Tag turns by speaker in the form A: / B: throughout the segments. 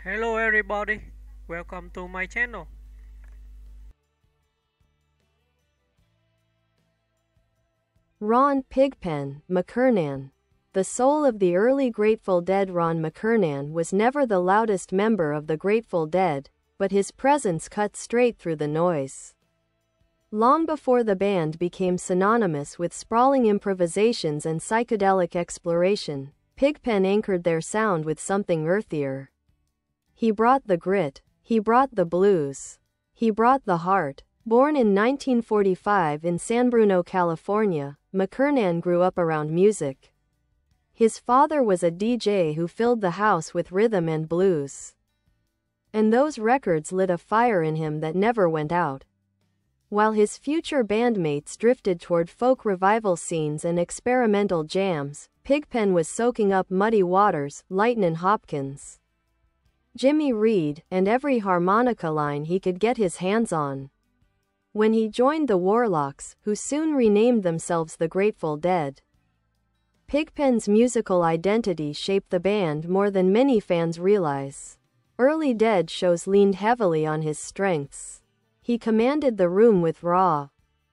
A: Hello everybody, welcome to my channel.
B: Ron Pigpen McKernan. The soul of the early Grateful Dead. Ron McKernan was never the loudest member of the Grateful Dead, but his presence cut straight through the noise. Long before the band became synonymous with sprawling improvisations and psychedelic exploration, Pigpen anchored their sound with something earthier. He brought the grit, he brought the blues, he brought the heart. Born in 1945 in San Bruno, California, McKernan grew up around music. His father was a DJ who filled the house with rhythm and blues. And those records lit a fire in him that never went out. While his future bandmates drifted toward folk revival scenes and experimental jams, Pigpen was soaking up muddy waters, Lightnin Hopkins, Jimmy Reed, and every harmonica line he could get his hands on. When he joined the Warlocks, who soon renamed themselves the Grateful Dead, Pigpen's musical identity shaped the band more than many fans realize. Early Dead shows leaned heavily on his strengths. He commanded the room with raw,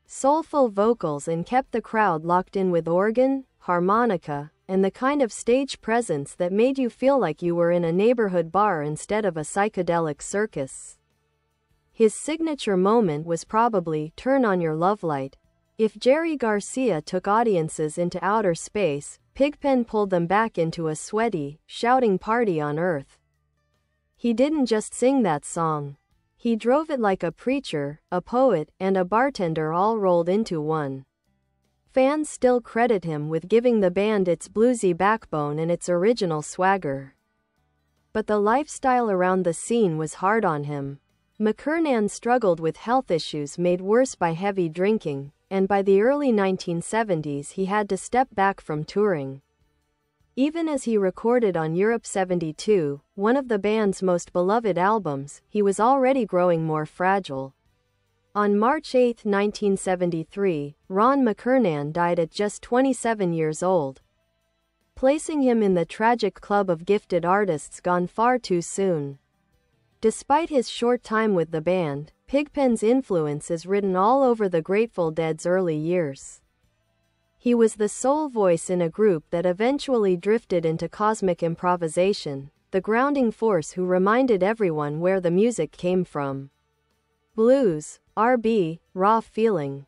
B: soulful vocals and kept the crowd locked in with organ, harmonica, and the kind of stage presence that made you feel like you were in a neighborhood bar instead of a psychedelic circus. His signature moment was probably "Turn on Your Love Light." If Jerry Garcia took audiences into outer space, Pigpen pulled them back into a sweaty, shouting party on Earth. He didn't just sing that song. He drove it like a preacher, a poet, and a bartender all rolled into one. Fans still credit him with giving the band its bluesy backbone and its original swagger. But the lifestyle around the scene was hard on him. McKernan struggled with health issues made worse by heavy drinking, and by the early 1970s he had to step back from touring. Even as he recorded on Europe 72, one of the band's most beloved albums, he was already growing more fragile. On March 8, 1973, Ron McKernan died at just 27 years old, placing him in the tragic club of gifted artists gone far too soon. Despite his short time with the band, Pigpen's influence is written all over the Grateful Dead's early years. He was the sole voice in a group that eventually drifted into cosmic improvisation, the grounding force who reminded everyone where the music came from. Blues, R&B, raw feeling.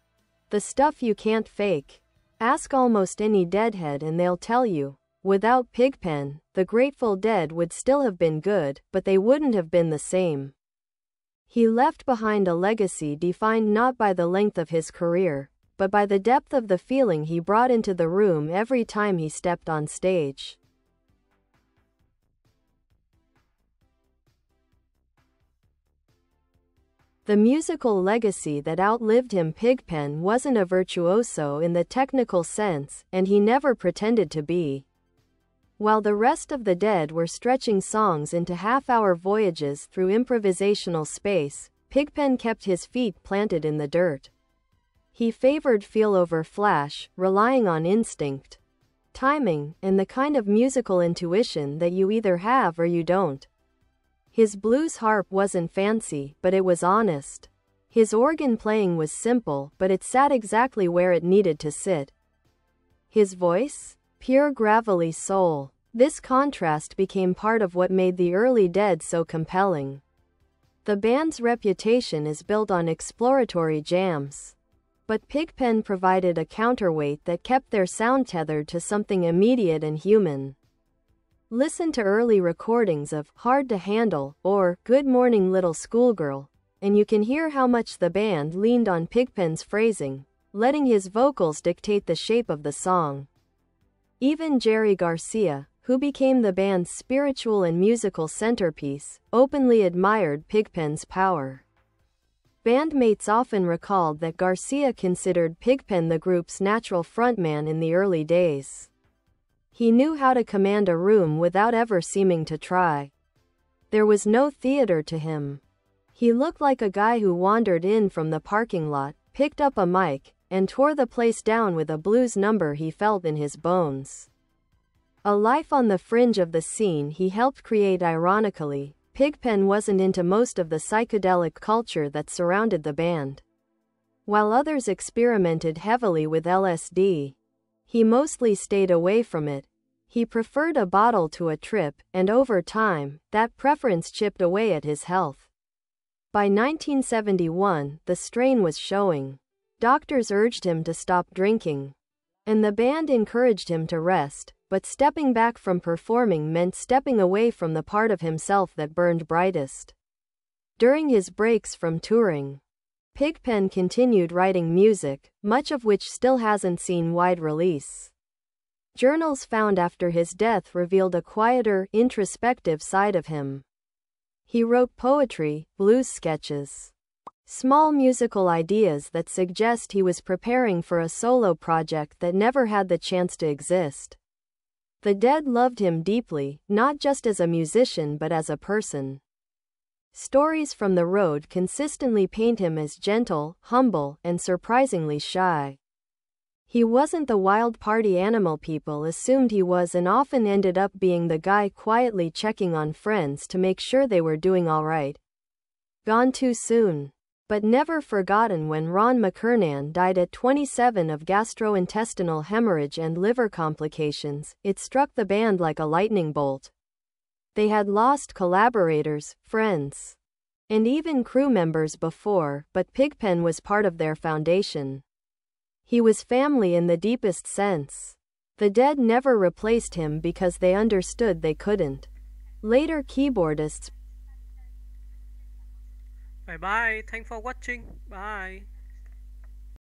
B: The stuff you can't fake. Ask almost any Deadhead and they'll tell you. Without Pigpen, the Grateful Dead would still have been good, but they wouldn't have been the same. He left behind a legacy defined not by the length of his career, but by the depth of the feeling he brought into the room every time he stepped on stage. The musical legacy that outlived him. Pigpen wasn't a virtuoso in the technical sense, and he never pretended to be. While the rest of the Dead were stretching songs into half-hour voyages through improvisational space, Pigpen kept his feet planted in the dirt. He favored feel over flash, relying on instinct, timing, and the kind of musical intuition that you either have or you don't. His blues harp wasn't fancy, but it was honest. His organ playing was simple, but it sat exactly where it needed to sit. His voice? Pure gravelly soul. This contrast became part of what made the early Dead so compelling. The band's reputation is built on exploratory jams. But Pigpen provided a counterweight that kept their sound tethered to something immediate and human. Listen to early recordings of "Hard to Handle" or "Good Morning Little Schoolgirl," and you can hear how much the band leaned on Pigpen's phrasing, letting his vocals dictate the shape of the song. Even Jerry Garcia, who became the band's spiritual and musical centerpiece, openly admired Pigpen's power. Bandmates often recalled that Garcia considered Pigpen the group's natural frontman in the early days. He knew how to command a room without ever seeming to try. There was no theater to him. He looked like a guy who wandered in from the parking lot, picked up a mic, and tore the place down with a blues number he felt in his bones. A life on the fringe of the scene he helped create ironically, Pigpen wasn't into most of the psychedelic culture that surrounded the band. While others experimented heavily with LSD, he mostly stayed away from it. He preferred a bottle to a trip, and over time, that preference chipped away at his health. By 1971, the strain was showing. Doctors urged him to stop drinking, and the band encouraged him to rest, but stepping back from performing meant stepping away from the part of himself that burned brightest. During his breaks from touring, Pigpen continued writing music, much of which still hasn't seen wide release. Journals found after his death revealed a quieter, introspective side of him. He wrote poetry, blues sketches, small musical ideas that suggest he was preparing for a solo project that never had the chance to exist. The Dead loved him deeply, not just as a musician but as a person. Stories from the road consistently paint him as gentle, humble, and surprisingly shy. He wasn't the wild party animal people assumed he was, and often ended up being the guy quietly checking on friends to make sure they were doing all right. Gone too soon. But never forgotten. When Ron McKernan died at 27 of gastrointestinal hemorrhage and liver complications, it struck the band like a lightning bolt. They had lost collaborators, friends, and even crew members before, but Pigpen was part of their foundation. He was family in the deepest sense. The Dead never replaced him because they understood they couldn't. Later keyboardists.
A: Bye bye, thanks for watching. Bye.